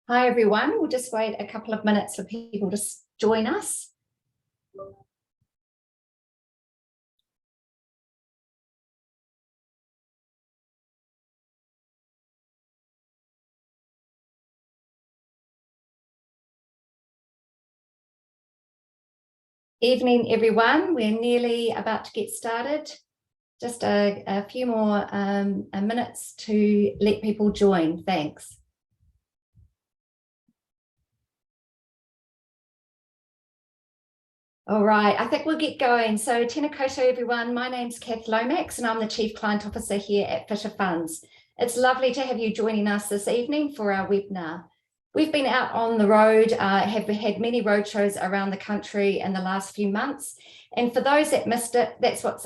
Hi, everyone. We'll just wait a couple of minutes for people to join us. Evening, everyone. We're nearly about to get started. Just a few more minutes to let people join. Thanks. All right, I think we'll get going. So tēnā koutou, everyone. My name's Cath Lomax and I'm the Chief Client Officer here at Fisher Funds. It's lovely to have you joining us this evening for our webinar. We've been out on the road, have had many roadshows around the country in the last few months. And for those that missed it, that's what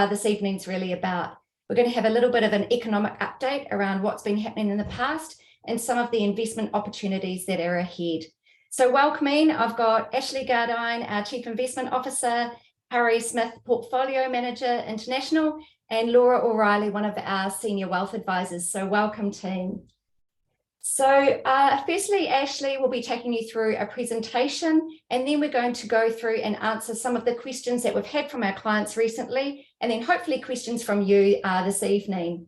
this evening's really about. We're going to have a little bit of an economic update around what's been happening in the past and some of the investment opportunities that are ahead. So welcoming, I've got Ashley Gardyne, our Chief Investment Officer, Harry Smith, Portfolio Manager International, and Laura O'Reilly, one of our Senior Wealth Advisors. So welcome, team. So firstly, Ashley will be taking you through a presentation, and then we're going to go through and answer some of the questions that we've had from our clients recently, and then hopefully questions from you this evening.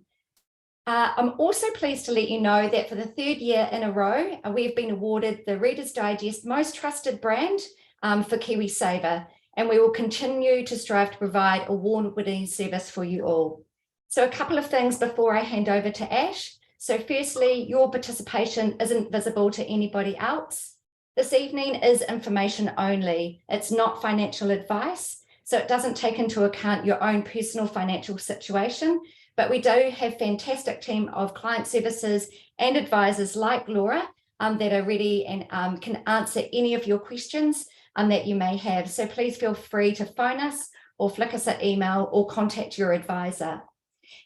I'm also pleased to let you know that for the third year in a row, we've been awarded the Reader's Digest Most Trusted Brand for KiwiSaver, and we will continue to strive to provide award-winning service for you all. So a couple of things before I hand over to Ash. So firstly, your participation isn't visible to anybody else. This evening is information only. It's not financial advice, so it doesn't take into account your own personal financial situation, but we do have a fantastic team of client services and advisors like Laura that are ready and can answer any of your questions that you may have. So please feel free to phone us or flick us an email or contact your advisor.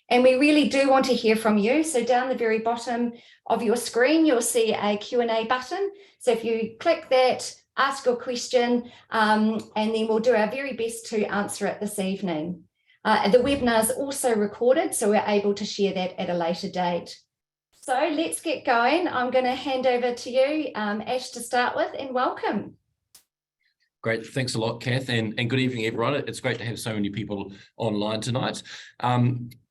And we really do want to hear from you. So down the very bottom of your screen, you'll see a Q&A button. So if you click that, ask your question, and then we'll do our very best to answer it this evening. The webinar is also recorded, so we're able to share that at a later date. So let's get going. I'm going to hand over to you, Ash, to start with, and welcome. Great, thanks a lot, Cath, and good evening, everyone. It's great to have so many people online tonight.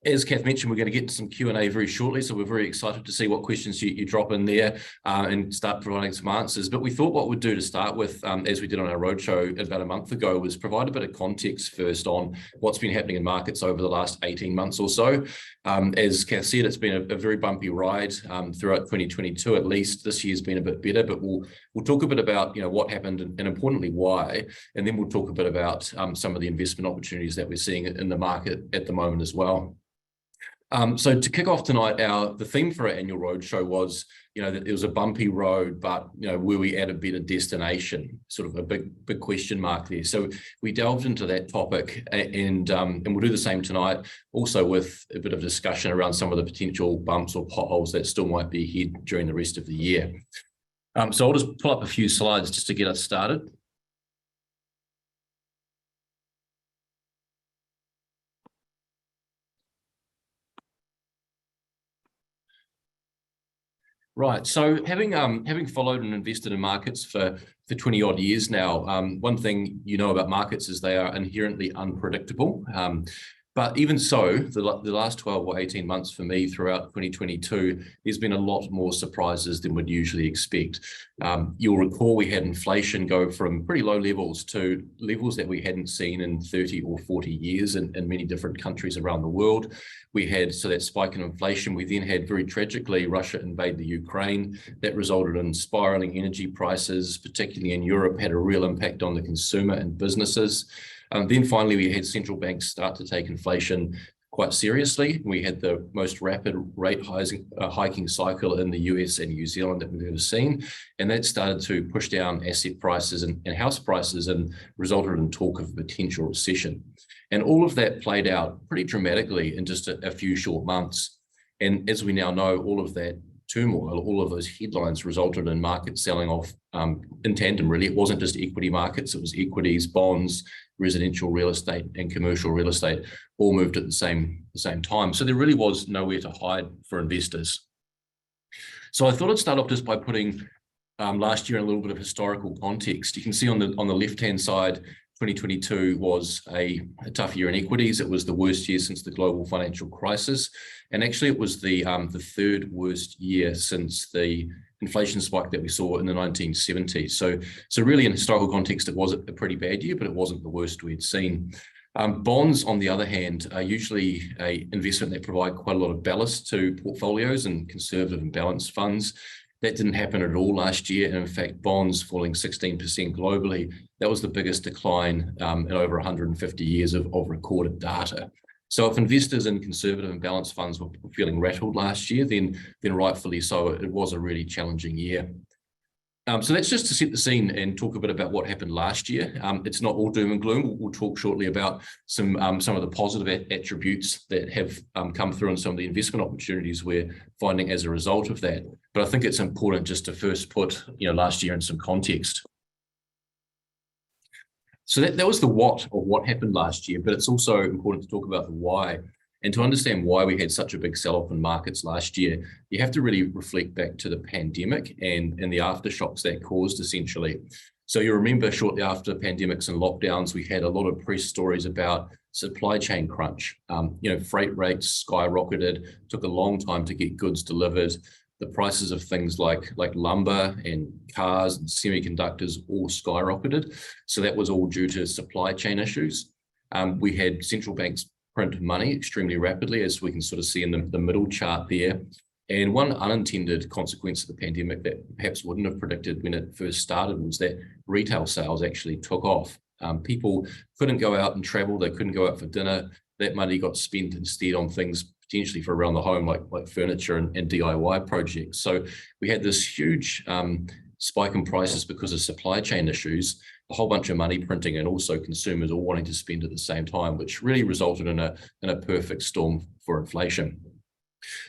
As Cath mentioned, we're going to get into some Q&A very shortly, so we're very excited to see what questions you drop in there and start providing some answers. But we thought what we'd do to start with, as we did on our roadshow about a month ago, was provide a bit of context first on what's been happening in markets over the last 18 months or so. As Cath said, it's been a very bumpy ride throughout 2022. At least this year's been a bit better, but we'll talk a bit about what happened and importantly why, and then we'll talk a bit about some of the investment opportunities that we're seeing in the market at the moment as well. So to kick off tonight, the theme for our annual roadshow was, that it was a bumpy road, but were we at a better destination? Sort of a big question mark there. So we delved into that topic, and we'll do the same tonight, also with a bit of discussion around some of the potential bumps or potholes that still might be ahead during the rest of the year. So I'll just pull up a few slides just to get us started. Right, so having followed and invested in markets for 20 odd years now, one thing about markets is they are inherently unpredictable. But even so, the last 12 or 18 months for me throughout 2022, there's been a lot more surprises than we'd usually expect. You'll recall we had inflation go from pretty low levels to levels that we hadn't seen in 30 or 40 years in many different countries around the world. We had that spike in inflation. We then had, very tragically, Russia invade the Ukraine. That resulted in spiraling energy prices, particularly in Europe, had a real impact on the consumer and businesses. Then finally, we had central banks start to take inflation quite seriously. We had the most rapid rate hiking cycle in the US and New Zealand that we've ever seen. And that started to push down asset prices and house prices and resulted in talk of a potential recession. And all of that played out pretty dramatically in just a few short months. And as we now know, all of that turmoil, all of those headlines resulted in markets selling off in tandem, really. It wasn't just equity markets, it was equities, bonds, residential real estate and commercial real estate all moved at the same time. So there really was nowhere to hide for investors. So I thought I'd start off just by putting last year in a little bit of historical context. You can see on the left-hand side, 2022 was a tough year in equities. It was the worst year since the global financial crisis. And actually it was the third worst year since the inflation spike that we saw in the 1970s. So really in historical context, it was a pretty bad year, but it wasn't the worst we'd seen. Bonds, on the other hand, are usually an investment that provide quite a lot of ballast to portfolios and conservative and balanced funds. That didn't happen at all last year. And in fact, bonds falling 16% globally, that was the biggest decline in over 150 years of recorded data. So if investors in conservative and balanced funds were feeling rattled last year, then rightfully so, it was a really challenging year. So that's just to set the scene and talk a bit about what happened last year. It's not all doom and gloom. We'll talk shortly about some of the positive attributes that have come through and some of the investment opportunities we're finding as a result of that. But I think it's important just to first put last year in some context. So that was the what of what happened last year, but it's also important to talk about the why. And to understand why we had such a big sell-off in markets last year, you have to really reflect back to the pandemic and the aftershocks that caused, essentially. So you remember shortly after pandemics and lockdowns, we had a lot of press stories about supply chain crunch. Freight rates skyrocketed, took a long time to get goods delivered. The prices of things like lumber and cars and semiconductors all skyrocketed. So that was all due to supply chain issues. We had central banks print money extremely rapidly, as we can sort of see in the middle chart there. And one unintended consequence of the pandemic that perhaps wouldn't have predicted when it first started was that retail sales actually took off. People couldn't go out and travel, they couldn't go out for dinner. That money got spent instead on things potentially for around the home, like furniture and DIY projects. So we had this huge spike in prices because of supply chain issues, a whole bunch of money printing, and also consumers all wanting to spend at the same time, which really resulted in a perfect storm for inflation.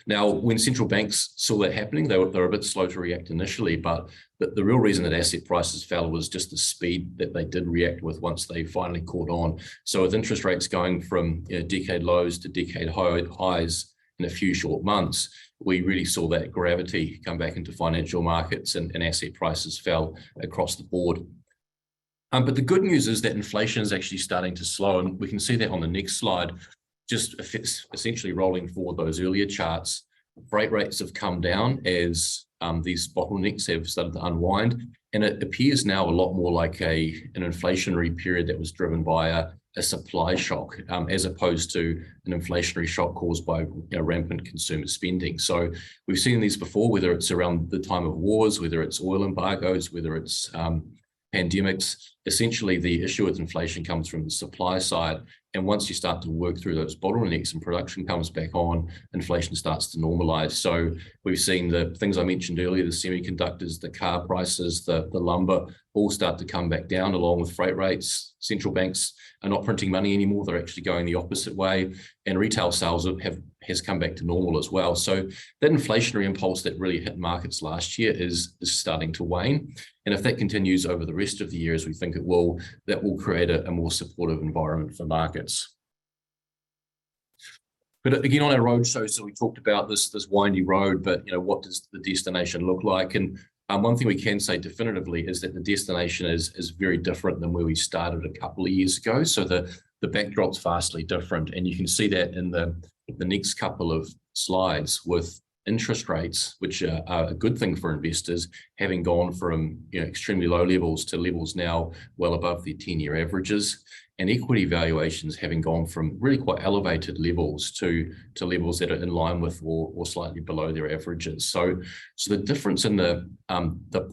Now, when central banks saw that happening, they were a bit slow to react initially, but the real reason that asset prices fell was just the speed that they did react with once they finally caught on. So with interest rates going from decade lows to decade highs in a few short months, we really saw that gravity come back into financial markets and asset prices fell across the board. But the good news is that inflation is actually starting to slow, and we can see that on the next slide. Just essentially rolling forward those earlier charts, freight rates have come down as these bottlenecks have started to unwind, and it appears now a lot more like an inflationary period that was driven by a supply shock, as opposed to an inflationary shock caused by rampant consumer spending. So we've seen these before, whether it's around the time of wars, whether it's oil embargoes, whether it's pandemics. Essentially, the issue with inflation comes from the supply side. And once you start to work through those bottlenecks and production comes back on, inflation starts to normalize. So we've seen the things I mentioned earlier, the semiconductors, the car prices, the lumber, all start to come back down along with freight rates. Central banks are not printing money anymore. They're actually going the opposite way. And retail sales has come back to normal as well. So that inflationary impulse that really hit markets last year is starting to wane. And if that continues over the rest of the year, as we think it will, that will create a more supportive environment for markets. But again, on our roadshow, so we talked about this windy road, but what does the destination look like? And one thing we can say definitively is that the destination is very different than where we started a couple of years ago. So the backdrop's vastly different, and you can see that in the next couple of slides with interest rates, which are a good thing for investors, having gone from extremely low levels to levels now well above the 10-year averages, and equity valuations having gone from really quite elevated levels to levels that are in line with or slightly below their averages. So the difference in the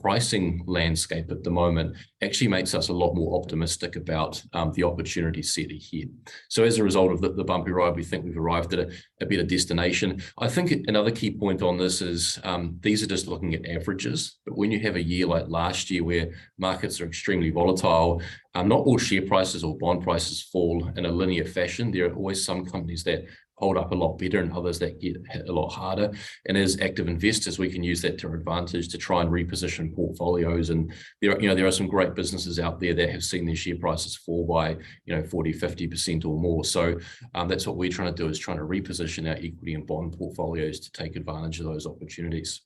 pricing landscape at the moment actually makes us a lot more optimistic about the opportunity set ahead. So as a result of the bumpy ride, we think we've arrived at a better destination. I think another key point on this is these are just looking at averages, but when you have a year like last year where markets are extremely volatile, not all share prices or bond prices fall in a linear fashion. There are always some companies that hold up a lot better and others that get hit a lot harder. And as active investors, we can use that to our advantage to try and reposition portfolios. And there are some great businesses out there that have seen their share prices fall by 40, 50% or more. So that's what we're trying to do, is trying to reposition our equity and bond portfolios to take advantage of those opportunities.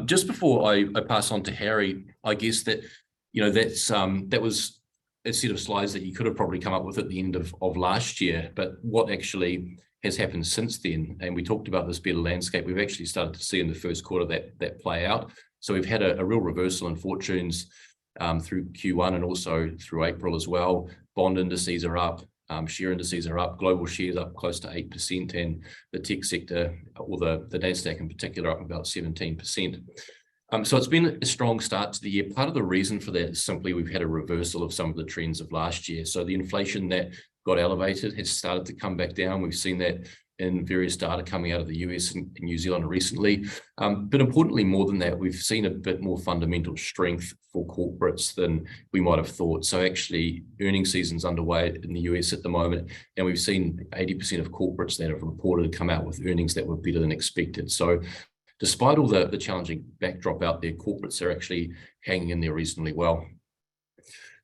Just before I pass on to Harry, I guess that, that was a set of slides that you could have probably come up with at the end of last year, but what actually has happened since then, and we talked about this better landscape, we've actually started to see in the first quarter that play out. So we've had a real reversal in fortunes through Q1 and also through April as well. Bond indices are up, share indices are up, global shares up close to 8%, and the tech sector, or the NASDAQ in particular, up about 17%. So it's been a strong start to the year. Part of the reason for that is simply we've had a reversal of some of the trends of last year. So the inflation that got elevated has started to come back down. We've seen that in various data coming out of the US and New Zealand recently. But importantly, more than that, we've seen a bit more fundamental strength for corporates than we might have thought. So actually, earnings season's underway in the US at the moment, and we've seen 80% of corporates that have reported come out with earnings that were better than expected. So despite all the challenging backdrop out there, corporates are actually hanging in there reasonably well.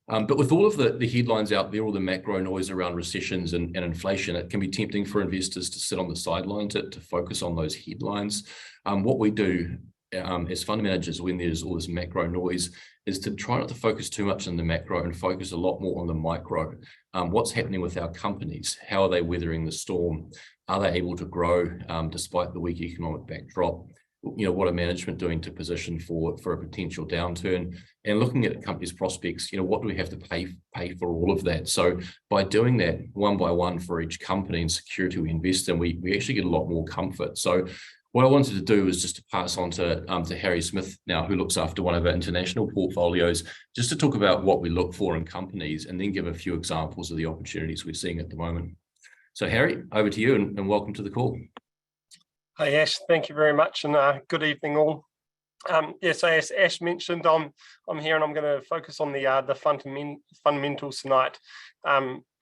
But with all of the headlines out there, all the macro noise around recessions and inflation, it can be tempting for investors to sit on the sideline to focus on those headlines. What we do as fund managers when there's all this macro noise is to try not to focus too much on the macro and focus a lot more on the micro. What's happening with our companies? How are they weathering the storm? Are they able to grow despite the weak economic backdrop? What are management doing to position for a potential downturn, and looking at companies' prospects, what do we have to pay for all of that? So by doing that one by one for each company and security we invest in, we actually get a lot more comfort. So what I wanted to do was just to pass on to Harry Smith now, who looks after one of our international portfolios, just to talk about what we look for in companies and then give a few examples of the opportunities we're seeing at the moment. So Harry, over to you, and welcome to the call. Hi Ash, thank you very much, and good evening all. So as Ash mentioned, I'm here and I'm going to focus on the fundamentals tonight.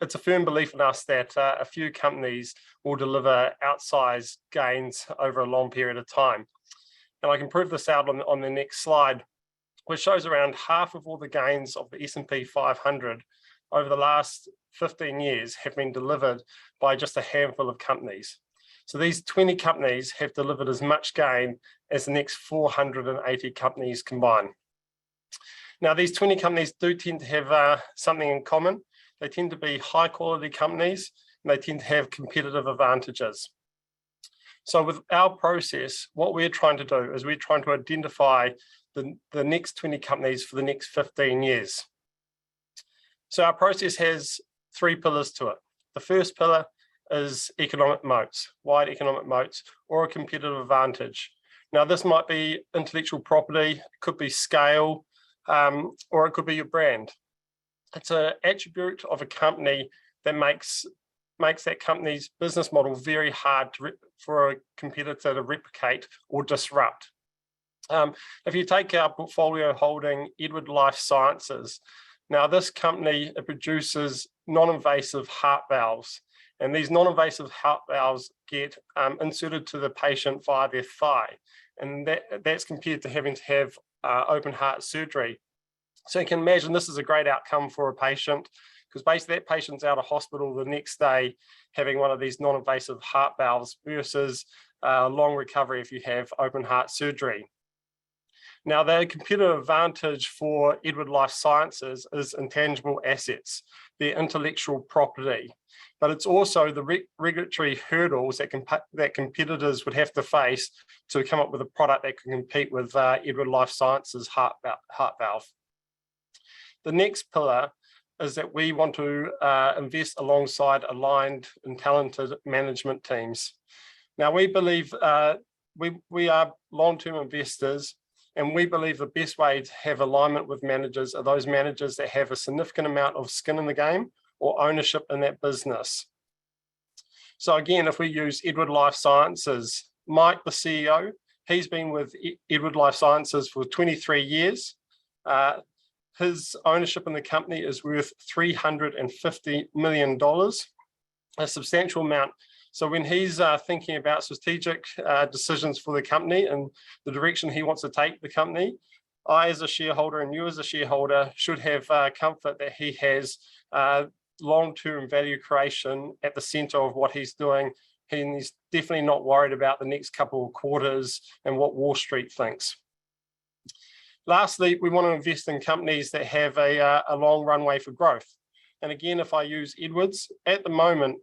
It's a firm belief in us that a few companies will deliver outsized gains over a long period of time. And I can prove this out on the next slide, which shows around half of all the gains of the S&P 500 over the last 15 years have been delivered by just a handful of companies. So these 20 companies have delivered as much gain as the next 480 companies combined. Now, these 20 companies do tend to have something in common. They tend to be high quality companies, and they tend to have competitive advantages. So with our process, what we're trying to do is we're trying to identify the next 20 companies for the next 15 years. So our process has 3 pillars to it. The first pillar is economic moats, wide economic moats, or a competitive advantage. Now, this might be intellectual property, it could be scale, or it could be your brand. It's an attribute of a company that makes that company's business model very hard for a competitor to replicate or disrupt. If you take our portfolio holding, Edward Life Sciences, now this company, it produces non-invasive heart valves. And these non-invasive heart valves get inserted to the patient via their thigh. And that's compared to having to have open heart surgery. So you can imagine this is a great outcome for a patient, because basically that patient's out of hospital the next day having one of these non-invasive heart valves versus long recovery if you have open heart surgery. Now, the competitive advantage for Edward Life Sciences is intangible assets, their intellectual property, but it's also the regulatory hurdles that competitors would have to face to come up with a product that can compete with Edward Life Sciences heart valve. The next pillar is that we want to invest alongside aligned and talented management teams. Now, we believe we are long-term investors, and we believe the best way to have alignment with managers are those managers that have a significant amount of skin in the game or ownership in that business. So again, if we use Edward Life Sciences, Mike, the CEO, he's been with Edward Life Sciences for 23 years. His ownership in the company is worth $350 million, a substantial amount. So when he's thinking about strategic decisions for the company and the direction he wants to take the company, I as a shareholder and you as a shareholder should have comfort that he has long-term value creation at the center of what he's doing. And he's definitely not worried about the next couple of quarters and what Wall Street thinks. Lastly, we want to invest in companies that have a long runway for growth. And again, if I use Edwards, at the moment,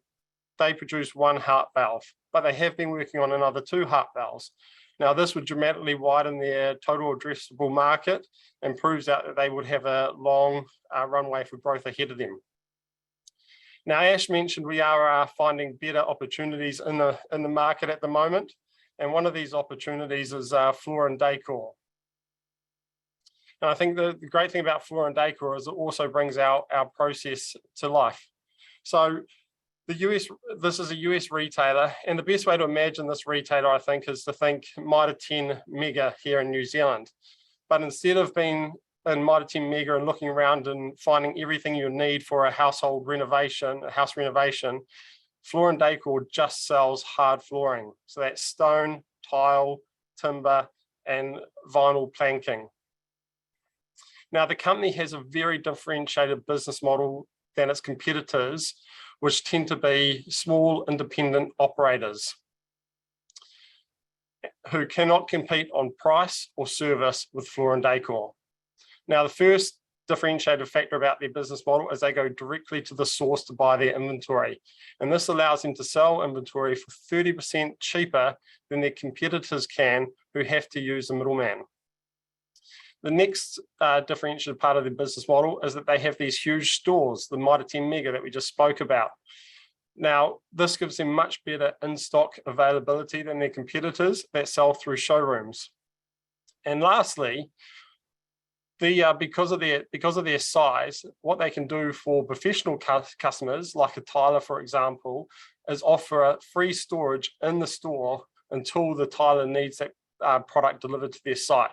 they produce one heart valve, but they have been working on another 2 heart valves. Now, this would dramatically widen their total addressable market and proves out that they would have a long runway for growth ahead of them. Now, Ash mentioned we are finding better opportunities in the market at the moment. And one of these opportunities is floor and decor. And I think the great thing about floor and decor is it also brings our process to life. So this is a US retailer, and the best way to imagine this retailer, I think, is to think Mitre 10 Mega here in New Zealand. But instead of being in Mitre 10 Mega and looking around and finding everything you need for a household renovation, a house renovation, Floor and Decor just sells hard flooring. So that's stone, tile, timber, and vinyl planking. Now, the company has a very differentiated business model than its competitors, which tend to be small independent operators who cannot compete on price or service with Floor and Decor. Now, the first differentiated factor about their business model is they go directly to the source to buy their inventory. And this allows them to sell inventory for 30% cheaper than their competitors can, who have to use a middleman. The next differentiated part of their business model is that they have these huge stores, the Mitre 10 Mega that we just spoke about. Now, this gives them much better in-stock availability than their competitors that sell through showrooms. And lastly, because of their size, what they can do for professional customers, like a tiler, for example, is offer free storage in the store until the tiler needs that product delivered to their site.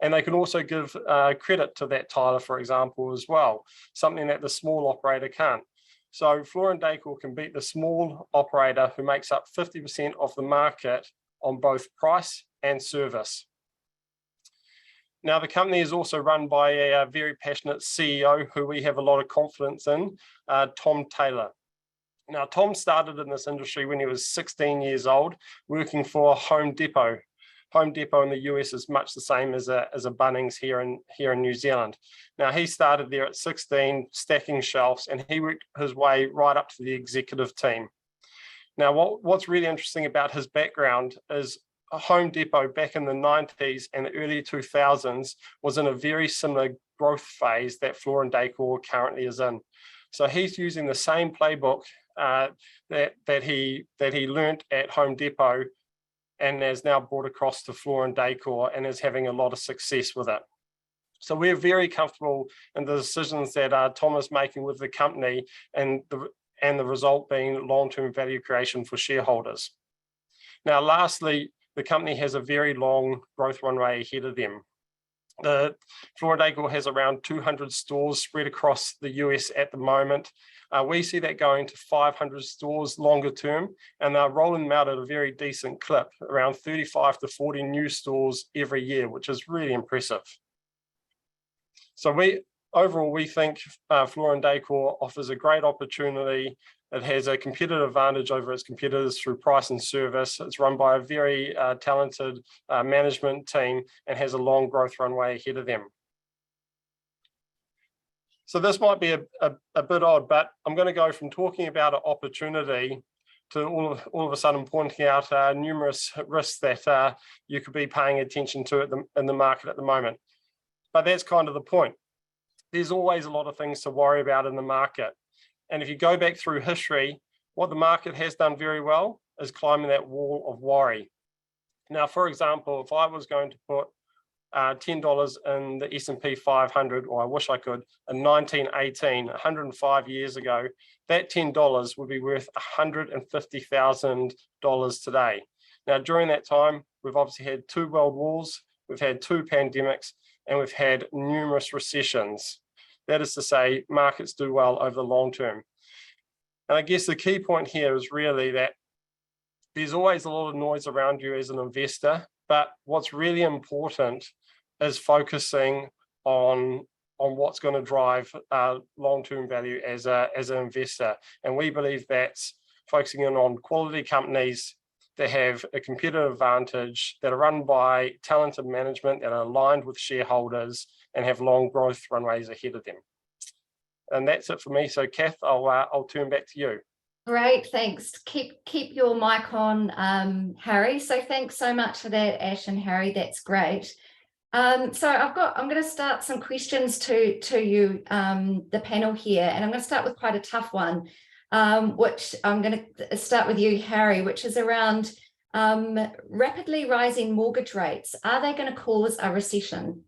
And they can also give credit to that tiler, for example, as well, something that the small operator can't. So Floor and Decor can beat the small operator who makes up 50% of the market on both price and service. Now, the company is also run by a very passionate CEO who we have a lot of confidence in, Tom Taylor. Now, Tom started in this industry when he was 16 years old, working for Home Depot. Home Depot in the US is much the same as a Bunnings here in New Zealand. Now, he started there at 16, stacking shelves, and he worked his way right up to the executive team. Now, what's really interesting about his background is Home Depot back in the 90s and the early 2000s was in a very similar growth phase that Floor and Decor currently is in. So he's using the same playbook that he learnt at Home Depot and has now brought across to Floor and Decor and is having a lot of success with it. So we're very comfortable in the decisions that Tom is making with the company, and the result being long-term value creation for shareholders. Now, lastly, the company has a very long growth runway ahead of them. The Floor and Decor has around 200 stores spread across the US at the moment. We see that going to 500 stores longer term, and they're rolling them out at a very decent clip, around 35 to 40 new stores every year, which is really impressive. So overall, we think Floor and Decor offers a great opportunity. It has a competitive advantage over its competitors through price and service. It's run by a very talented management team and has a long growth runway ahead of them. So this might be a bit odd, but I'm going to go from talking about an opportunity to all of a sudden pointing out numerous risks that you could be paying attention to in the market at the moment. But that's kind of the point. There's always a lot of things to worry about in the market. And if you go back through history, what the market has done very well is climbing that wall of worry. Now, for example, if I was going to put $10 in the S&P 500, or I wish I could, in 1918, 105 years ago, that $10 would be worth $150,000 today. Now, during that time, we've obviously had 2 world wars, we've had 2 pandemics, and we've had numerous recessions. That is to say, markets do well over the long term. And I guess the key point here is really that there's always a lot of noise around you as an investor, but what's really important is focusing on what's going to drive long-term value as an investor. And we believe that's focusing in on quality companies that have a competitive advantage, that are run by talented management, that are aligned with shareholders and have long growth runways ahead of them. And that's it for me. So Cath, I'll turn back to you. Great, thanks. Keep your mic on, Harry. So thanks so much for that, Ash and Harry. That's great. So I'm going to start some questions to you, the panel here, and I'm going to start with quite a tough one, which I'm going to start with you, Harry, which is around rapidly rising mortgage rates. Are they going to cause a recession?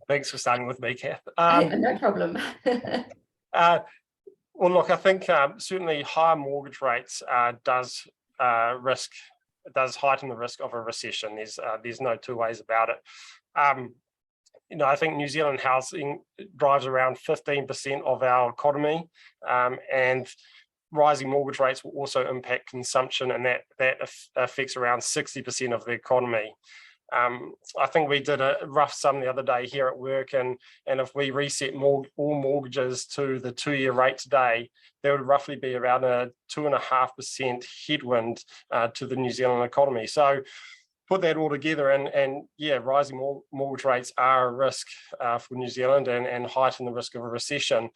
Thanks for starting with me, Cath. No problem. Well, look, I think certainly higher mortgage rates does heighten the risk of a recession. There's no two ways about it. I think New Zealand housing drives around 15% of our economy, and rising mortgage rates will also impact consumption, and that affects around 60% of the economy. I think we did a rough sum the other day here at work, and if we reset all mortgages to the 2-year rate today, there would roughly be around a 2.5% headwind to the New Zealand economy. So put that all together, and yeah, rising mortgage rates are a risk for New Zealand and heighten the risk of a recession.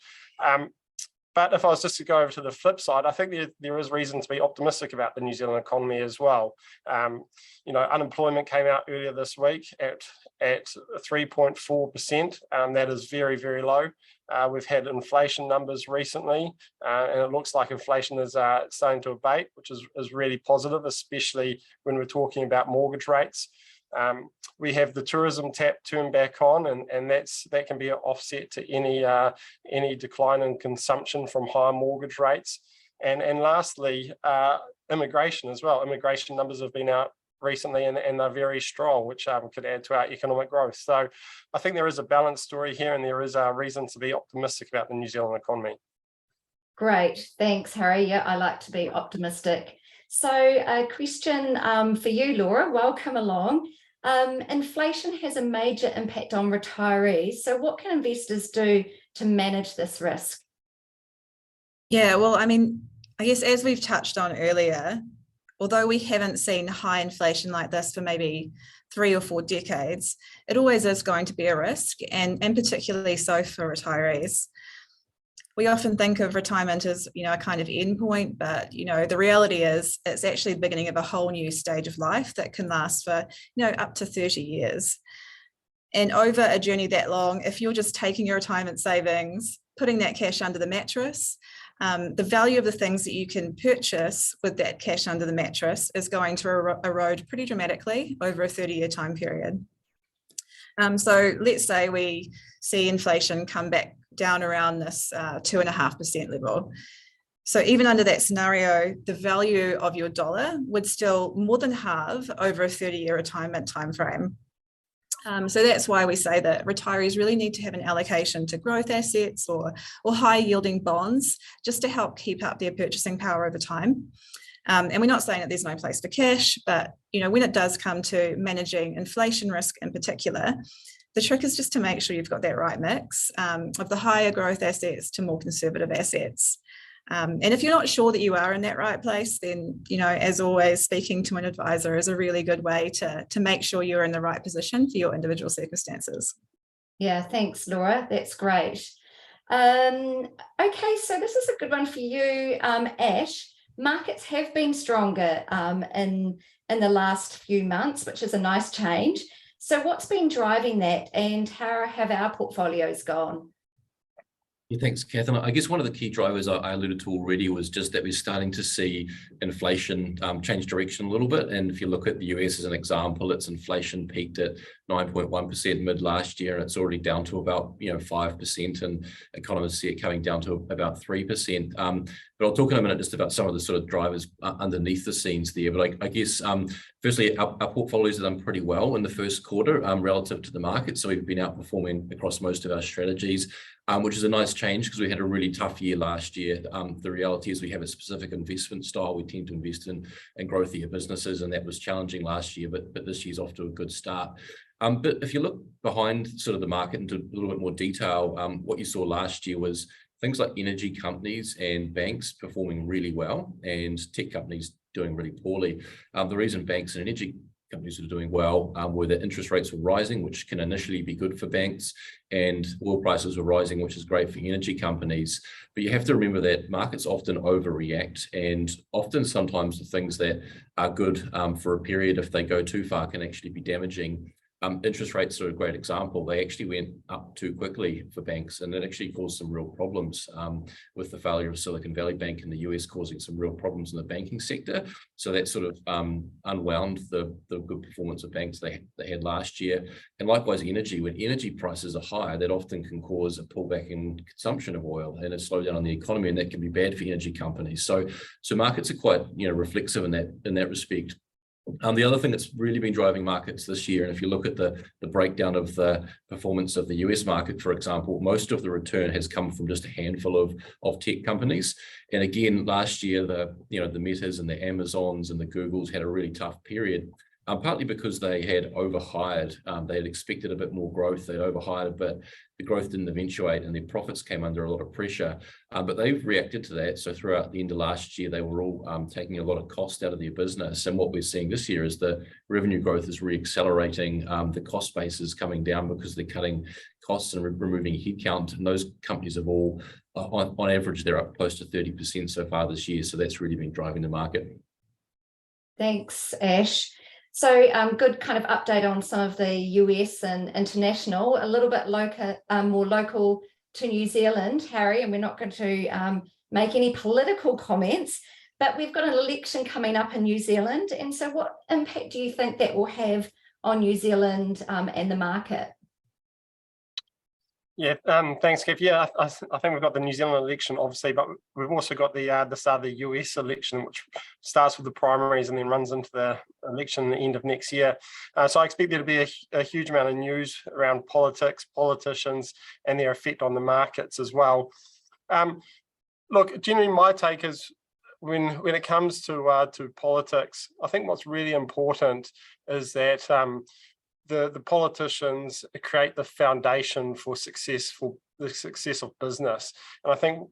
But if I was just to go over to the flip side, I think there is reason to be optimistic about the New Zealand economy as well. Unemployment came out earlier this week at 3.4%. That is very, very low. We've had inflation numbers recently, and it looks like inflation is starting to abate, which is really positive, especially when we're talking about mortgage rates. We have the tourism tap turned back on, and that can be an offset to any decline in consumption from higher mortgage rates. And lastly, immigration as well. Immigration numbers have been out recently, and they're very strong, which could add to our economic growth. So I think there is a balanced story here, and there is a reason to be optimistic about the New Zealand economy. Great, thanks, Harry. Yeah, I like to be optimistic. So a question for you, Laura. Welcome along. Inflation has a major impact on retirees. So what can investors do to manage this risk? Yeah, well, I mean, I guess as we've touched on earlier, although we haven't seen high inflation like this for maybe 3 or 4 decades, it always is going to be a risk, and particularly so for retirees. We often think of retirement as, a kind of endpoint, but, the reality is it's actually the beginning of a whole new stage of life that can last for, up to 30 years. And over a journey that long, if you're just taking your retirement savings, putting that cash under the mattress, the value of the things that you can purchase with that cash under the mattress is going to erode pretty dramatically over a 30-year time period. So let's say we see inflation come back down around this 2.5% level. So even under that scenario, the value of your dollar would still more than halve over a 30-year retirement timeframe. So that's why we say that retirees really need to have an allocation to growth assets or high yielding bonds just to help keep up their purchasing power over time. And we're not saying that there's no place for cash, but when it does come to managing inflation risk in particular, the trick is just to make sure you've got that right mix of the higher growth assets to more conservative assets. And if you're not sure that you are in that right place, then, as always, speaking to an advisor is a really good way to make sure you're in the right position for your individual circumstances. Yeah, thanks, Laura. That's great. Okay, so this is a good one for you, Ash. Markets have been stronger in the last few months, which is a nice change. So what's been driving that, and how have our portfolios gone? Yeah, thanks, Cath. And I guess one of the key drivers I alluded to already was just that we're starting to see inflation change direction a little bit. And if you look at the US as an example, its inflation peaked at 9.1% mid last year, and it's already down to about 5%, and economists see it coming down to about 3%. But I'll talk in a minute just about some of the sort of drivers underneath the scenes there. But I guess firstly, our portfolios have done pretty well in the first quarter relative to the market. So we've been outperforming across most of our strategies, which is a nice change because we had a really tough year last year. The reality is we have a specific investment style. We tend to invest in growthier businesses, and that was challenging last year, but this year's off to a good start. But if you look behind sort of the market into a little bit more detail, what you saw last year was things like energy companies and banks performing really well, and tech companies doing really poorly. The reason banks and energy companies are doing well were that interest rates were rising, which can initially be good for banks, and oil prices were rising, which is great for energy companies. But you have to remember that markets often overreact, and often sometimes the things that are good for a period, if they go too far, can actually be damaging. Interest rates are a great example. They actually went up too quickly for banks, and it actually caused some real problems with the failure of Silicon Valley Bank in the US, causing some real problems in the banking sector. So that sort of unwound the good performance of banks they had last year. And likewise, energy. When energy prices are higher, that often can cause a pullback in consumption of oil and a slowdown in the economy, and that can be bad for energy companies. So markets are quite reflexive in that respect. The other thing that's really been driving markets this year, and if you look at the breakdown of the performance of the US market, for example, most of the return has come from just a handful of tech companies. And again, last year, the Metas and the Amazons and the Googles had a really tough period. Partly because they had overhired. They had expected a bit more growth. They'd overhired a bit. The growth didn't eventuate, and their profits came under a lot of pressure. But they've reacted to that. So throughout the end of last year, they were all taking a lot of cost out of their business. And what we're seeing this year is the revenue growth is re-accelerating. The cost base is coming down because they're cutting costs and removing headcount. And those companies have all, on average, they're up close to 30% so far this year. So that's really been driving the market. Thanks, Ash. So good kind of update on some of the US and international, a little bit more local to New Zealand, Harry, and we're not going to make any political comments, but we've got an election coming up in New Zealand. And so what impact do you think that will have on New Zealand and the market? Yeah, thanks, Cath. Yeah, I think we've got the New Zealand election, obviously, but we've also got the start of the US election, which starts with the primaries and then runs into the election at the end of next year. So I expect there to be a huge amount of news around politics, politicians, and their effect on the markets as well. Look, generally, my take is when it comes to politics, I think what's really important is that the politicians create the foundation for the success of business. And I think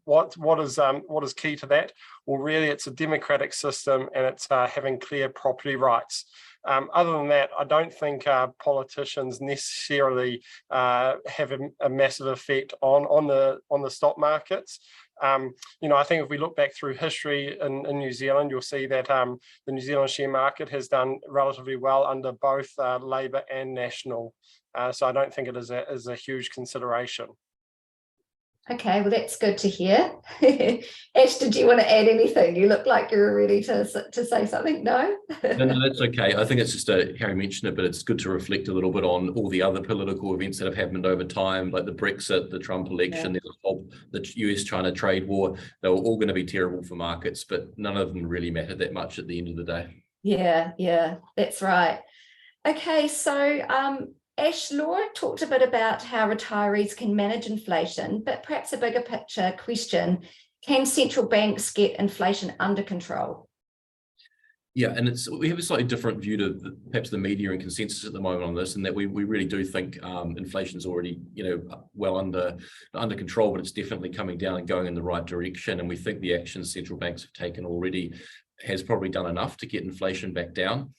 what is key to that? Well, really, it's a democratic system, and it's having clear property rights. Other than that, I don't think politicians necessarily have a massive effect on the stock markets. I think if we look back through history in New Zealand, you'll see that the New Zealand share market has done relatively well under both Labour and National. So I don't think it is a huge consideration. Okay, well, that's good to hear. Ash, did you want to add anything? You look like you're ready to say something. No? No, that's okay. I think it's just Harry mentioned it, but it's good to reflect a little bit on all the other political events that have happened over time, like the Brexit, the Trump election, the US-China trade war. They were all going to be terrible for markets, but none of them really mattered that much at the end of the day. Yeah, that's right. Okay, so Ash, Laura talked a bit about how retirees can manage inflation, but perhaps a bigger picture question, can central banks get inflation under control? Yeah, and we have a slightly different view to perhaps the media and consensus at the moment on this, and that we really do think inflation is already well under control, but it's definitely coming down and going in the right direction. And we think the actions central banks have taken already has probably done enough to get inflation back down.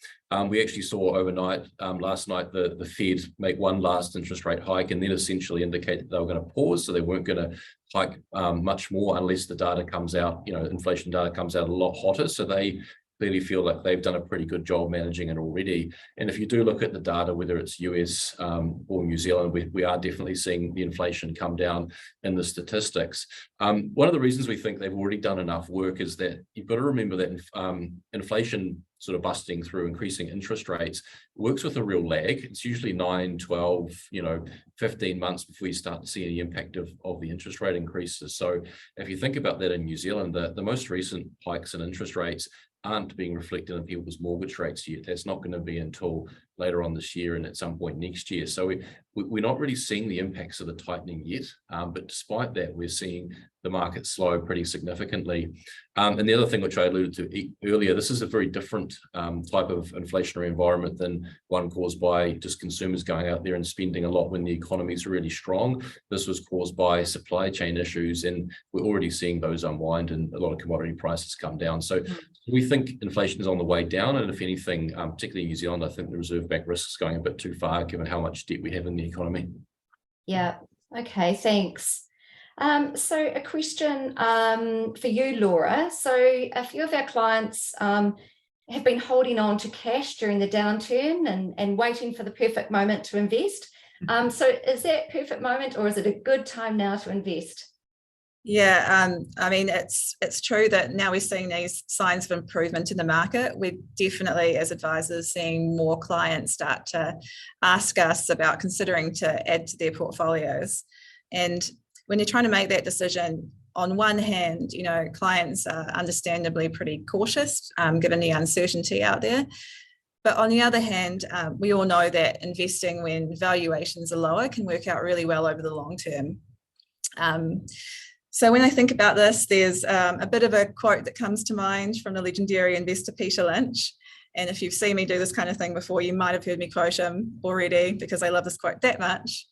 We actually saw overnight, last night, the Fed make one last interest rate hike and then essentially indicate that they were going to pause. So they weren't going to hike much more unless the data comes out, inflation data comes out a lot hotter. So they clearly feel like they've done a pretty good job managing it already. And if you do look at the data, whether it's US or New Zealand, we are definitely seeing the inflation come down in the statistics. One of the reasons we think they've already done enough work is that you've got to remember that inflation sort of busting through increasing interest rates works with a real lag. It's usually 9, 12, 15 months before you start to see any impact of the interest rate increases. So if you think about that in New Zealand, the most recent hikes in interest rates aren't being reflected in people's mortgage rates yet. That's not going to be until later on this year and at some point next year. So we're not really seeing the impacts of the tightening yet, but despite that, we're seeing the market slow pretty significantly. And the other thing which I alluded to earlier, this is a very different type of inflationary environment than one caused by just consumers going out there and spending a lot when the economy is really strong. This was caused by supply chain issues, and we're already seeing those unwind and a lot of commodity prices come down. So we think inflation is on the way down, and if anything, particularly New Zealand, I think the Reserve Bank risk is going a bit too far given how much debt we have in the economy. Yeah, okay, thanks. So a question for you, Laura. So a few of our clients have been holding on to cash during the downturn and waiting for the perfect moment to invest. So is that perfect moment, or is it a good time now to invest? Yeah, I mean, it's true that now we're seeing these signs of improvement in the market. We're definitely, as advisors, seeing more clients start to ask us about considering to add to their portfolios. And when you're trying to make that decision, on one hand, you know, clients are understandably pretty cautious given the uncertainty out there. But on the other hand, we all know that investing when valuations are lower can work out really well over the long term. So when I think about this, there's a bit of a quote that comes to mind from the legendary investor Peter Lynch. And if you've seen me do this kind of thing before, you might have heard me quote him already because I love this quote that much.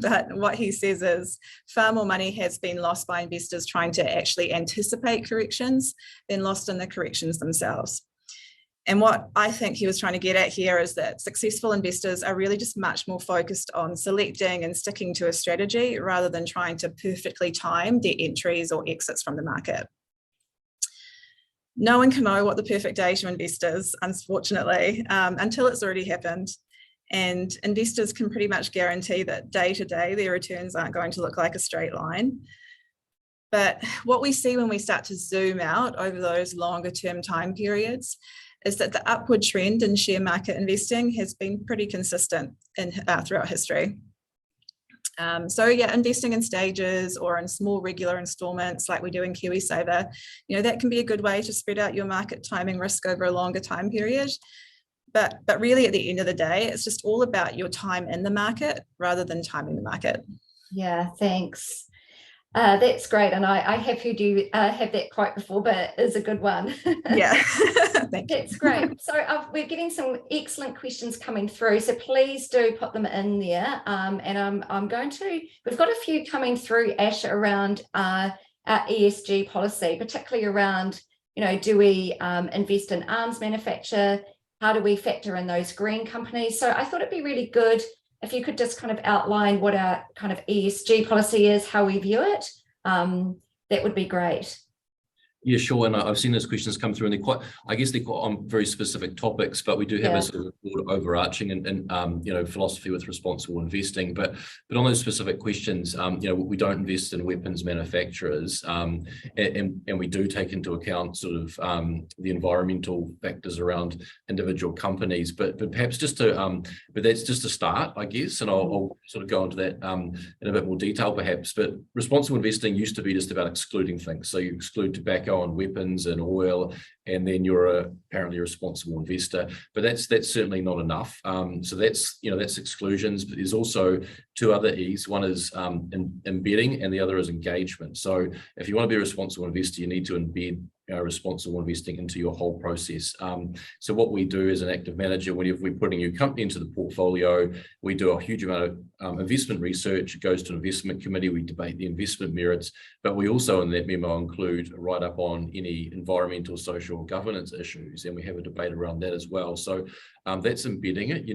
But what he says is, far more money has been lost by investors trying to actually anticipate corrections than lost in the corrections themselves. And what I think he was trying to get at here is that successful investors are really just much more focused on selecting and sticking to a strategy rather than trying to perfectly time their entries or exits from the market. No one can know what the perfect day to invest is, unfortunately, until it's already happened. And investors can pretty much guarantee that day to day, their returns aren't going to look like a straight line. But what we see when we start to zoom out over those longer term time periods is that the upward trend in share market investing has been pretty consistent throughout history. So yeah, investing in stages or in small regular installments like we do in KiwiSaver, you know, that can be a good way to spread out your market timing risk over a longer time period. But really at the end of the day, it's just all about your time in the market rather than timing the market. Yeah, thanks. That's great. And I have heard you have that quote before, but it is a good one. Yeah, thank you. That's great. So we're getting some excellent questions coming through. So please do put them in there. And we've got a few coming through, Ash, around our ESG policy, particularly around, you know, do we invest in arms manufacture? How do we factor in those green companies? So I thought it'd be really good if you could just kind of outline what our kind of ESG policy is, how we view it, that would be great. Yeah, sure. And I've seen those questions come through, and they're quite on very specific topics, but we do have a sort of broad overarching and you know, philosophy with responsible investing. But on those specific questions, you know, we don't invest in weapons manufacturers, and we do take into account sort of the environmental factors around individual companies. But perhaps just to but that's just a start, I guess, and I'll sort of go into that in a bit more detail perhaps. But responsible investing used to be just about excluding things. So you exclude tobacco and weapons and oil, and then you're apparently a responsible investor. But that's certainly not enough. So that's, you know, that's exclusions, but there's also two other E's. One is embedding, and the other is engagement. So if you want to be a responsible investor, you need to embed responsible investing into your whole process. So what we do as an active manager, whenever we put a new company into the portfolio, we do a huge amount of investment research. It goes to an investment committee, we debate the investment merits, but we also in that memo include a write-up on any environmental, social, governance issues, and we have a debate around that as well. So that's embedding it.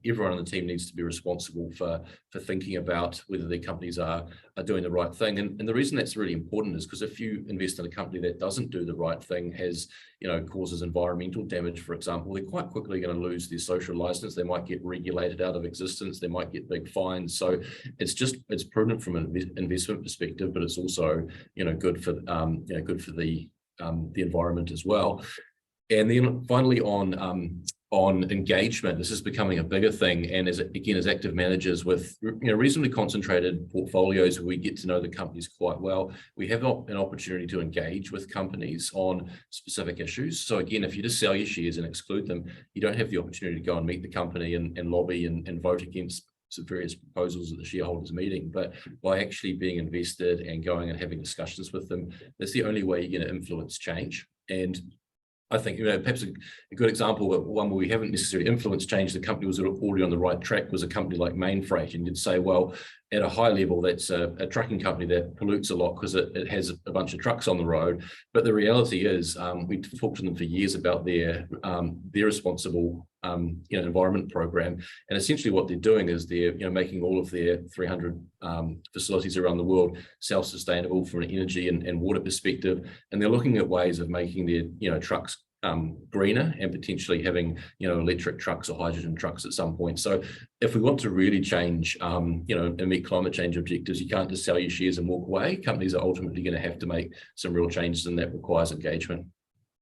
Everyone on the team needs to be responsible for thinking about whether their companies are doing the right thing. And the reason that's really important is because if you invest in a company that doesn't do the right thing, causes environmental damage, for example, they're quite quickly going to lose their social license. They might get regulated out of existence. They might get big fines. So it's prudent from an investment perspective, but it's also, good for the environment as well. And then finally on on engagement. This is becoming a bigger thing, and as active managers with reasonably concentrated portfolios where we get to know the companies quite well, we have an opportunity to engage with companies on specific issues. So again, if you just sell your shares and exclude them, you don't have the opportunity to go and meet the company and lobby and vote against some various proposals at the shareholders meeting. But by actually being invested and going and having discussions with them, that's the only way you're going to influence change. And I think, perhaps a good example, but one where we haven't necessarily influenced change, the company was already on the right track, was a company like Mainfreight. And you'd say, well, at a high level, that's a trucking company that pollutes a lot because it has a bunch of trucks on the road. But the reality is, we talked to them for years about their responsible environment program. And essentially what they're doing is they're making all of their 300 facilities around the world self-sustainable from an energy and water perspective. And they're looking at ways of making their trucks greener and potentially having electric trucks or hydrogen trucks at some point. So if we want to really change and meet climate change objectives, you can't just sell your shares and walk away. Companies are ultimately going to have to make some real changes, and that requires engagement.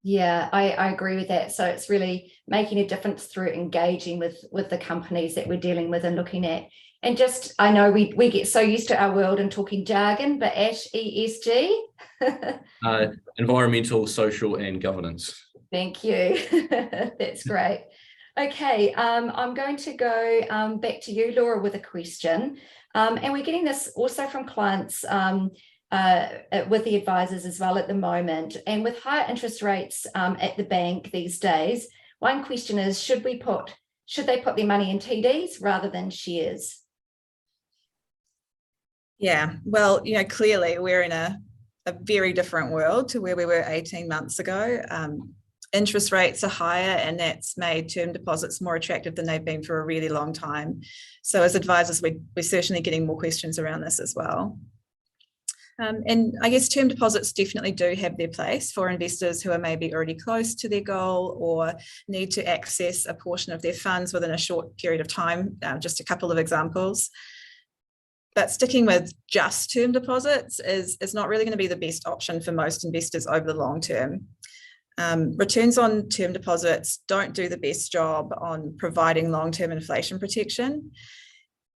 Yeah, I agree with that. So it's really making a difference through engaging with the companies that we're dealing with and looking at. And just, I know we get so used to our world and talking jargon, but Ash, ESG? Environmental, social and governance. Thank you. That's great. Okay, I'm going to go back to you, Laura, with a question. And we're getting this also from clients with the advisors as well at the moment. And with higher interest rates at the bank these days, one question is, should they put their money in TDs rather than shares? Yeah, well, clearly we're in a very different world to where we were 18 months ago. Interest rates are higher, and that's made term deposits more attractive than they've been for a really long time. So as advisors, we're certainly getting more questions around this as well. And I guess term deposits definitely do have their place for investors who are maybe already close to their goal or need to access a portion of their funds within a short period of time. Just a couple of examples. But sticking with just term deposits is not really going to be the best option for most investors over the long term. Returns on term deposits don't do the best job on providing long-term inflation protection.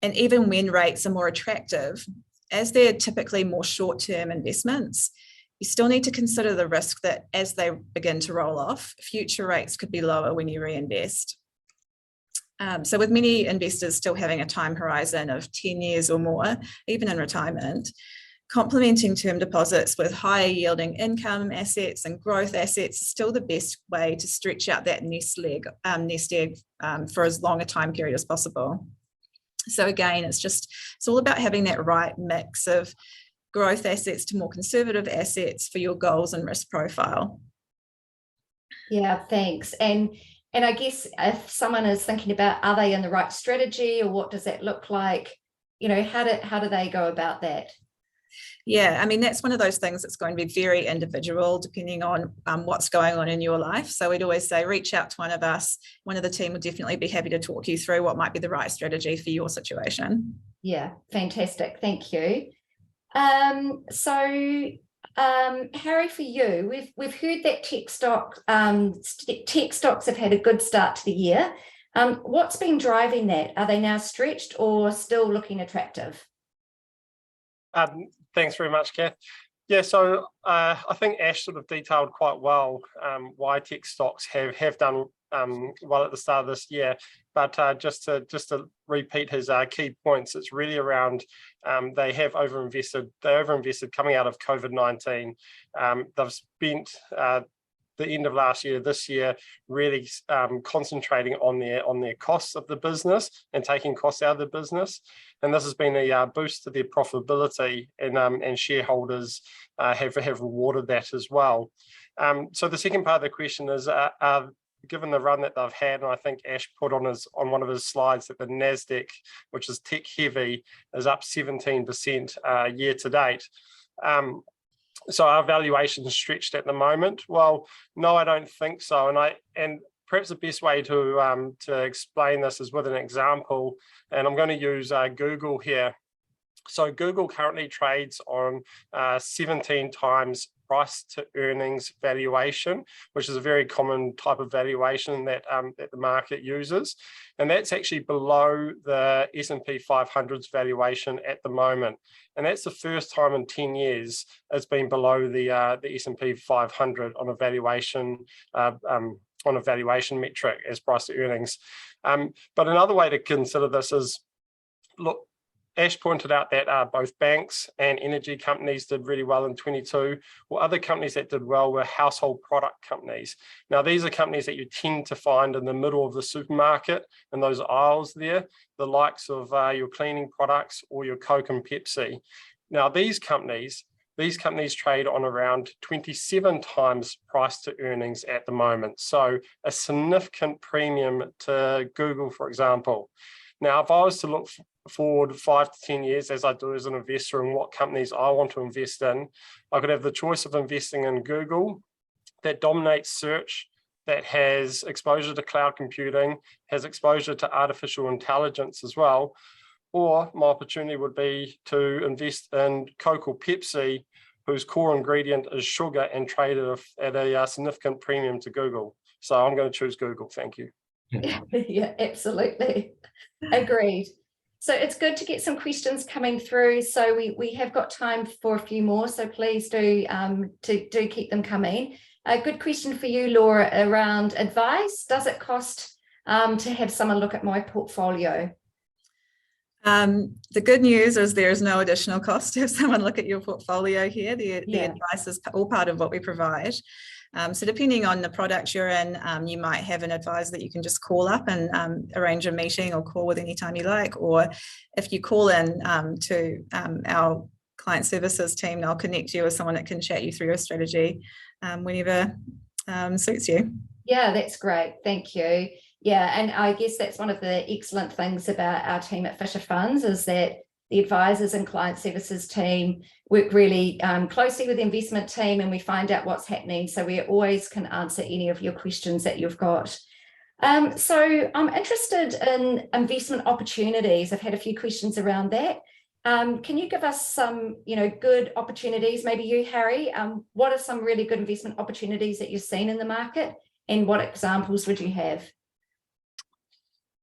And even when rates are more attractive, as they're typically more short-term investments, you still need to consider the risk that as they begin to roll off, future rates could be lower when you reinvest. So with many investors still having a time horizon of 10 years or more, even in retirement, complementing term deposits with higher yielding income assets and growth assets is still the best way to stretch out that nest egg for as long a time period as possible. So again, it's all about having that right mix of growth assets to more conservative assets for your goals and risk profile. Yeah, thanks. And I guess if someone is thinking about, are they in the right strategy, or what does that look like? How do they go about that? Yeah, I mean, that's one of those things that's going to be very individual depending on what's going on in your life. So we'd always say, reach out to one of us. One of the team would definitely be happy to talk you through what might be the right strategy for your situation. Yeah, fantastic. Thank you. Harry, for you, we've heard that tech stocks have had a good start to the year. What's been driving that? Are they now stretched or still looking attractive? Thanks very much, Cath. Yeah, so I think Ash sort of detailed quite well why tech stocks have done well at the start of this year. But just to repeat his key points, it's really around they have overinvested. They overinvested coming out of COVID-19. They've spent the end of last year, this year, really concentrating on their costs of the business and taking costs out of the business. And this has been a boost to their profitability, and shareholders have rewarded that as well. So the second part of the question is, given the run that they've had, and I think Ash put on one of his slides that the NASDAQ, which is tech heavy, is up 17% year to date. So our valuation is stretched at the moment. Well, no, I don't think so. And perhaps the best way to explain this is with an example, and I'm going to use Google here. So Google currently trades on 17 times price to earnings valuation, which is a very common type of valuation that, that the market uses. And that's actually below the S&P 500's valuation at the moment. And that's the first time in 10 years it's been below the S&P 500 on a valuation metric as price to earnings. But another way to consider this is, look, Ash pointed out that both banks and energy companies did really well in 22. Well, other companies that did well were household product companies. Now, these are companies that you tend to find in the middle of the supermarket and those aisles there, the likes of your cleaning products or your Coke and Pepsi. Now, these companies trade on around 27 times price to earnings at the moment. So a significant premium to Google, for example. Now, if I was to look forward 5 to 10 years, as I do as an investor, in what companies I want to invest in, I could have the choice of investing in Google that dominates search, that has exposure to cloud computing, has exposure to artificial intelligence as well. Or my opportunity would be to invest in Coke or Pepsi, whose core ingredient is sugar and traded at a significant premium to Google. So I'm going to choose Google. Thank you. Yeah, absolutely. Agreed. So it's good to get some questions coming through. So we have got time for a few more. So please do keep them coming. A good question for you, Laura, around advice. Does it cost to have someone look at my portfolio? The good news is there is no additional cost to have someone look at your portfolio here. The advice is all part of what we provide. So depending on the product you're in, you might have an advisor that you can just call up and arrange a meeting or call with any time you like. Or if you call in to our client services team, they'll connect you with someone that can chat you through your strategy whenever suits you. Yeah, that's great. Thank you. Yeah, and I guess that's one of the excellent things about our team at Fisher Funds is that the advisors and client services team work really closely with the investment team, and we find out what's happening. So we always can answer any of your questions that you've got. So I'm interested in investment opportunities. I've had a few questions around that. Can you give us some, good opportunities? Maybe you, Harry, what are some really good investment opportunities that you've seen in the market, and what examples would you have?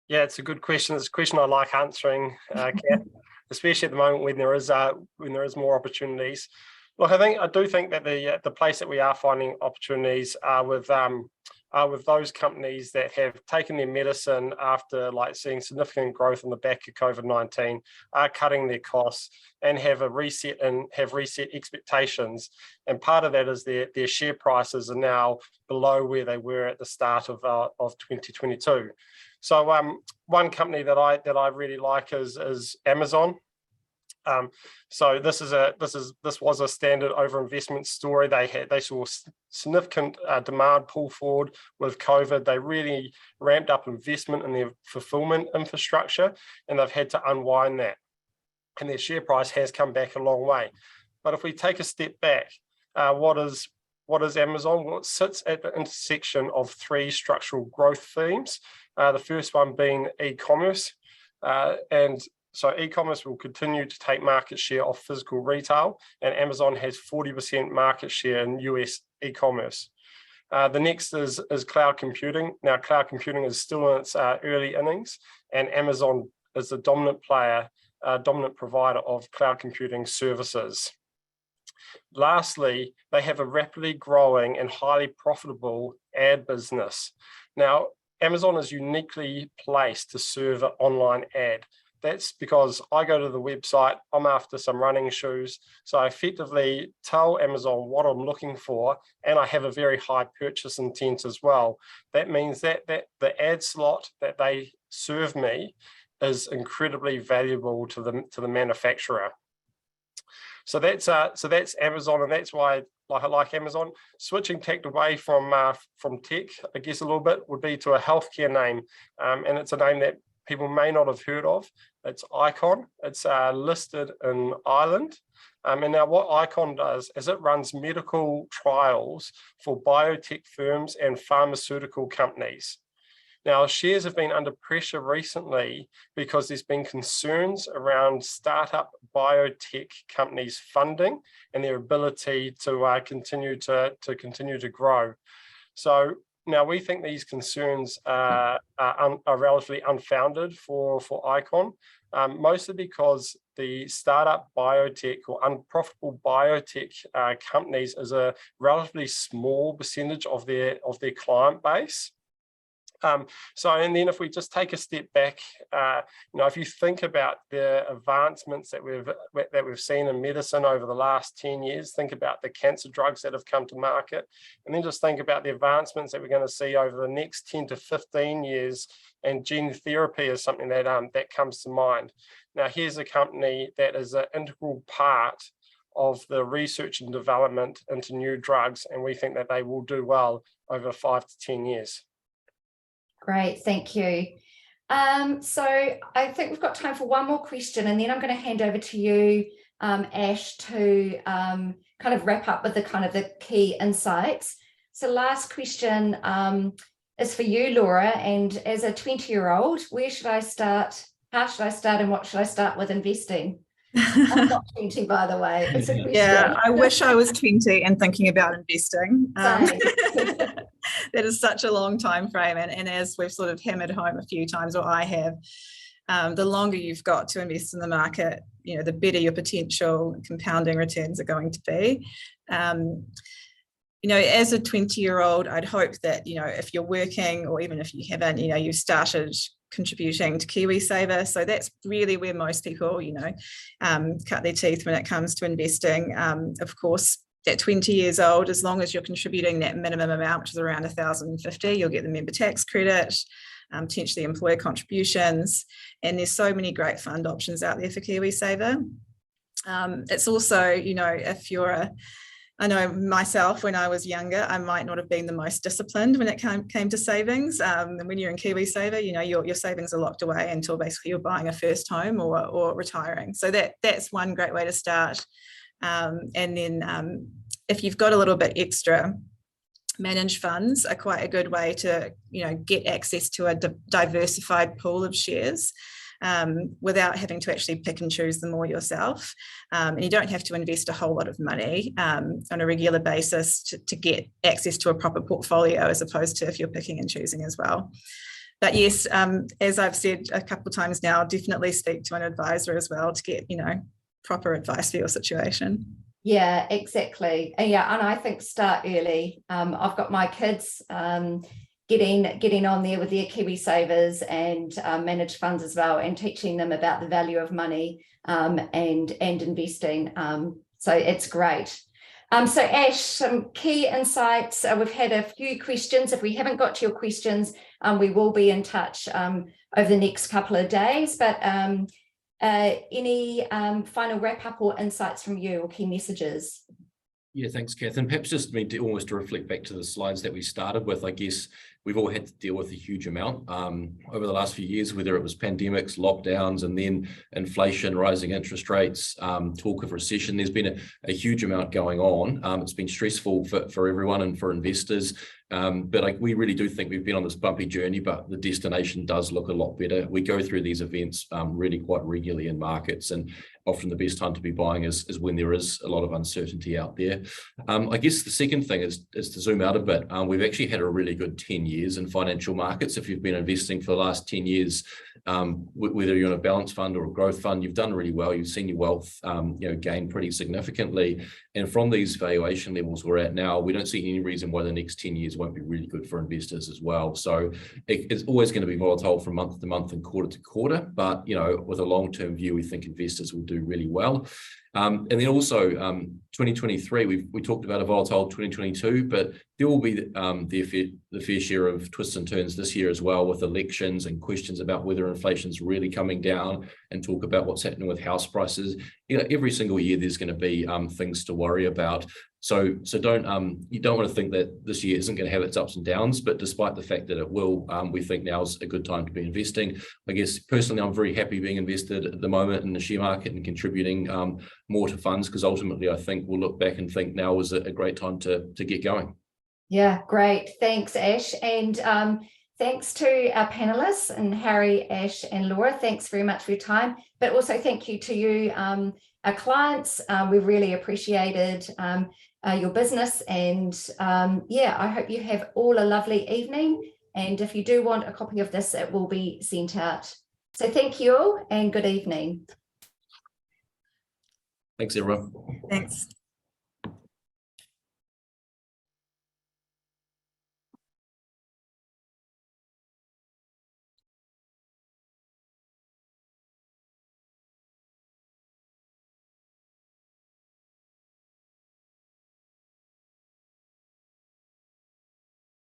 Yeah, it's a good question. It's a question I like answering, Cath, especially at the moment when there is more opportunities. Look, I do think that the place that we are finding opportunities are with those companies that have taken their medicine after seeing significant growth on the back of COVID-19, are cutting their costs and have reset expectations. And part of that is their share prices are now below where they were at the start of 2022. So one company that I really like is Amazon. So this was a standard overinvestment story. They saw significant demand pull forward with COVID. They really ramped up investment in their fulfillment infrastructure, and they've had to unwind that. And their share price has come back a long way. But if we take a step back, what is Amazon? Well, it sits at the intersection of three structural growth themes. The first one being e-commerce, and so e-commerce will continue to take market share of physical retail, and Amazon has 40% market share in US e-commerce. The next is cloud computing. Now, cloud computing is still in its early innings, and Amazon is the dominant provider of cloud computing services. Lastly, they have a rapidly growing and highly profitable ad business. Now, Amazon is uniquely placed to serve an online ad. That's because I go to the website, I'm after some running shoes. So I effectively tell Amazon what I'm looking for, and I have a very high purchase intent as well. That means that the ad slot that they serve me is incredibly valuable to the manufacturer. So that's Amazon, and that's why I like Amazon. Switching tack away from tech, I guess a little bit, would be to a healthcare name, and it's a name that people may not have heard of. It's Icon. It's listed in Ireland. And now what Icon does is it runs medical trials for biotech firms and pharmaceutical companies. Now, shares have been under pressure recently because there's been concerns around startup biotech companies' funding and their ability to continue to grow. So now we think these concerns are relatively unfounded for Icon, mostly because the startup biotech or unprofitable biotech companies is a relatively small percentage of their client base. And then if we just take a step back, if you think about the advancements that we've seen in medicine over the last 10 years, think about the cancer drugs that have come to market, and then just think about the advancements that we're going to see over the next 10 to 15 years, and gene therapy is something that comes to mind. Now, here's a company that is an integral part of the research and development into new drugs, and we think that they will do well over 5 to 10 years. Great, thank you. So I think we've got time for one more question, and then I'm going to hand over to you, Ash, to kind of wrap up with the key insights. So last question is for you, Laura, and as a 20-year-old, where should I start? How should I start, and what should I start with investing? I'm not 20, by the way. It's a question. Yeah, I wish I was 20 and thinking about investing. That is such a long time frame, and as we've sort of hammered home a few times, or I have, the longer you've got to invest in the market, the better your potential compounding returns are going to be. As a 20-year-old, I'd hope that if you're working, or even if you haven't, you've started contributing to KiwiSaver. So that's really where most people, cut their teeth when it comes to investing. Of course, at 20 years old, as long as you're contributing that minimum amount, which is around $1,050, you'll get the member tax credit, potentially employer contributions. And there's so many great fund options out there for KiwiSaver. It's also, if you're I know myself, when I was younger, I might not have been the most disciplined when it came to savings. And when you're in KiwiSaver, your savings are locked away until basically you're buying a first home or retiring. So that's one great way to start. And then if you've got a little bit extra, managed funds are quite a good way to get access to a diversified pool of shares. Without having to actually pick and choose them all yourself. And you don't have to invest a whole lot of money on a regular basis to get access to a proper portfolio, as opposed to if you're picking and choosing as well. But yes, as I've said a couple of times now, definitely speak to an advisor as well to get, proper advice for your situation. Yeah, exactly. And I think start early. I've got my kids getting on there with their KiwiSavers and managed funds as well, and teaching them about the value of money and investing. So it's great. So Ash, some key insights. We've had a few questions. If we haven't got to your questions, we will be in touch over the next couple of days. But any final wrap up or insights from you, or key messages? Yeah, thanks, Cath. And perhaps just almost to reflect back to the slides that we started with, I guess we've all had to deal with a huge amount over the last few years, whether it was pandemics, lockdowns, and then inflation, rising interest rates, talk of recession. There's been a huge amount going on. It's been stressful for everyone and for investors. But we really do think we've been on this bumpy journey, but the destination does look a lot better. We go through these events really quite regularly in markets, and often the best time to be buying is when there is a lot of uncertainty out there. I guess the second thing is to zoom out a bit. We've actually had a really good 10 years in financial markets. If you've been investing for the last 10 years, whether you're in a balanced fund or a growth fund, you've done really well. You've seen your wealth gain pretty significantly. And from these valuation levels we're at now, we don't see any reason why the next 10 years won't be really good for investors as well. So it's always going to be volatile from month to month and quarter to quarter. But, with a long-term view, we think investors will do really well. And then also 2023, we talked about a volatile 2022, but there will be the fair share of twists and turns this year as well, with elections and questions about whether inflation's really coming down, and talk about what's happening with house prices. Every single year there's going to be things to worry about. So you don't want to think that this year isn't going to have its ups and downs, but despite the fact that it will, we think now's a good time to be investing. I guess personally, I'm very happy being invested at the moment in the share market and contributing more to funds, because ultimately I think we'll look back and think now was a great time to get going. Yeah, great. Thanks, Ash. And Thanks to our panelists and Harry, Ash and Laura. Thanks very much for your time. But also thank you to you, our clients. We really appreciated your business. And yeah, I hope you have all a lovely evening. And if you do want a copy of this, it will be sent out. So thank you all and good evening. Thanks, everyone. Thanks.